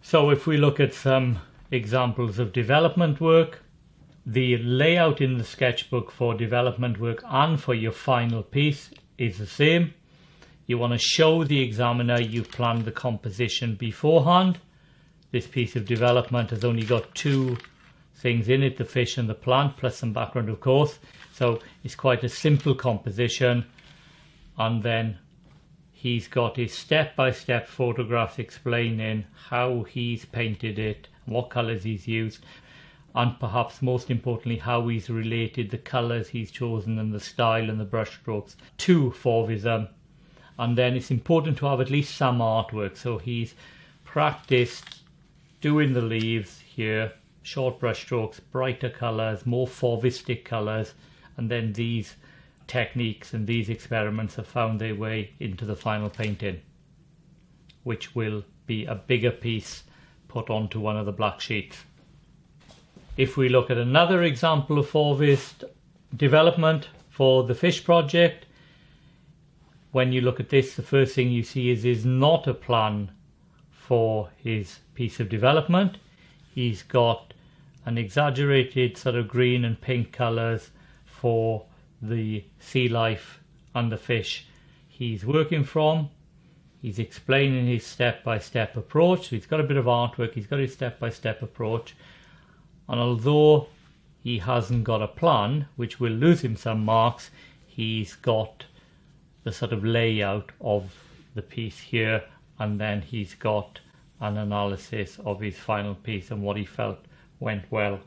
So if we look at some examples of development work, the layout in the sketchbook for development work and for your final piece is the same. You want to show the examiner you've planned the composition beforehand. This piece of development has only got two things in it, the fish and the plant, plus some background of course. So it's quite a simple composition. And then he's got his step-by-step photographs explaining how he's painted it, what colours he's used, and perhaps most importantly how he's related the colours he's chosen and the style and the brush strokes to Fauvism. And then it's important to have at least some artwork. So he's practiced doing the leaves here, short brush strokes, brighter colours, more Fauvistic colours, and then these techniques and these experiments have found their way into the final painting, which will be a bigger piece put onto one of the black sheets. If we look at another example of Fauvism development for the fish project, when you look at this, the first thing you see is not a plan for his piece of development. He's got an exaggerated sort of green and pink colours for the sea life and the fish he's working from. He's explaining his step-by-step approach. So he's got a bit of artwork, he's got his step-by-step approach. And although he hasn't got a plan, which will lose him some marks, he's got the sort of layout of the piece here, and then he's got an analysis of his final piece and what he felt went well.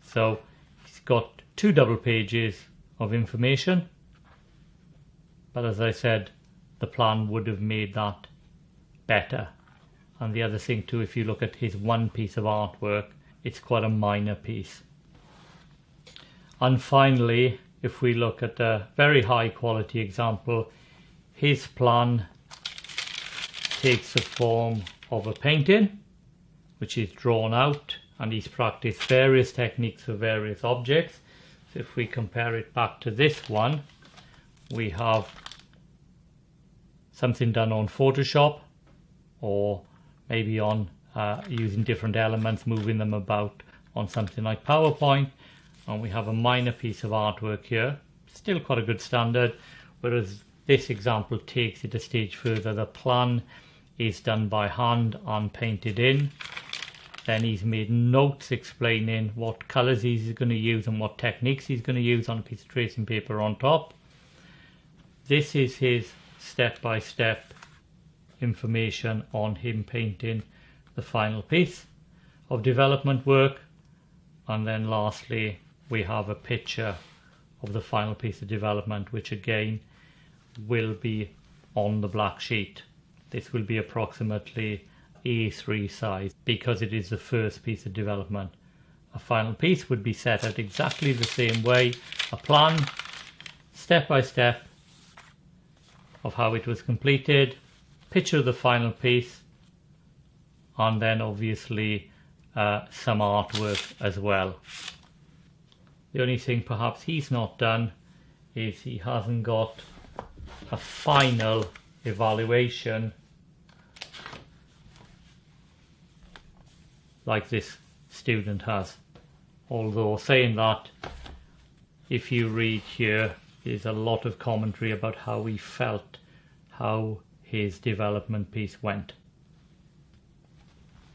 So he's got two double pages of information, but as I said, the plan would have made that better. And the other thing too, if you look at his one piece of artwork, it's quite a minor piece. And finally, if we look at a very high quality example, his plan takes the form of a painting which is drawn out, and he's practiced various techniques for various objects. So if we compare it back to this one, we have something done on Photoshop, or maybe on using different elements, moving them about on something like PowerPoint, and we have a minor piece of artwork here, still quite a good standard, whereas this example takes it a stage further. The plan is done by hand and painted in. Then he's made notes explaining what colours he's going to use and what techniques he's going to use on a piece of tracing paper on top. This is his step-by-step information on him painting the final piece of development work. And then lastly, we have a picture of the final piece of development, which again will be on the black sheet. This will be approximately A3 size because it is the first piece of development. A final piece would be set out exactly the same way, a plan, step by step, of how it was completed, picture of the final piece, and then obviously some artwork as well. The only thing perhaps he's not done is he hasn't got a final evaluation like this student has. Although saying that, if you read here, there's a lot of commentary about how he felt, how his development piece went.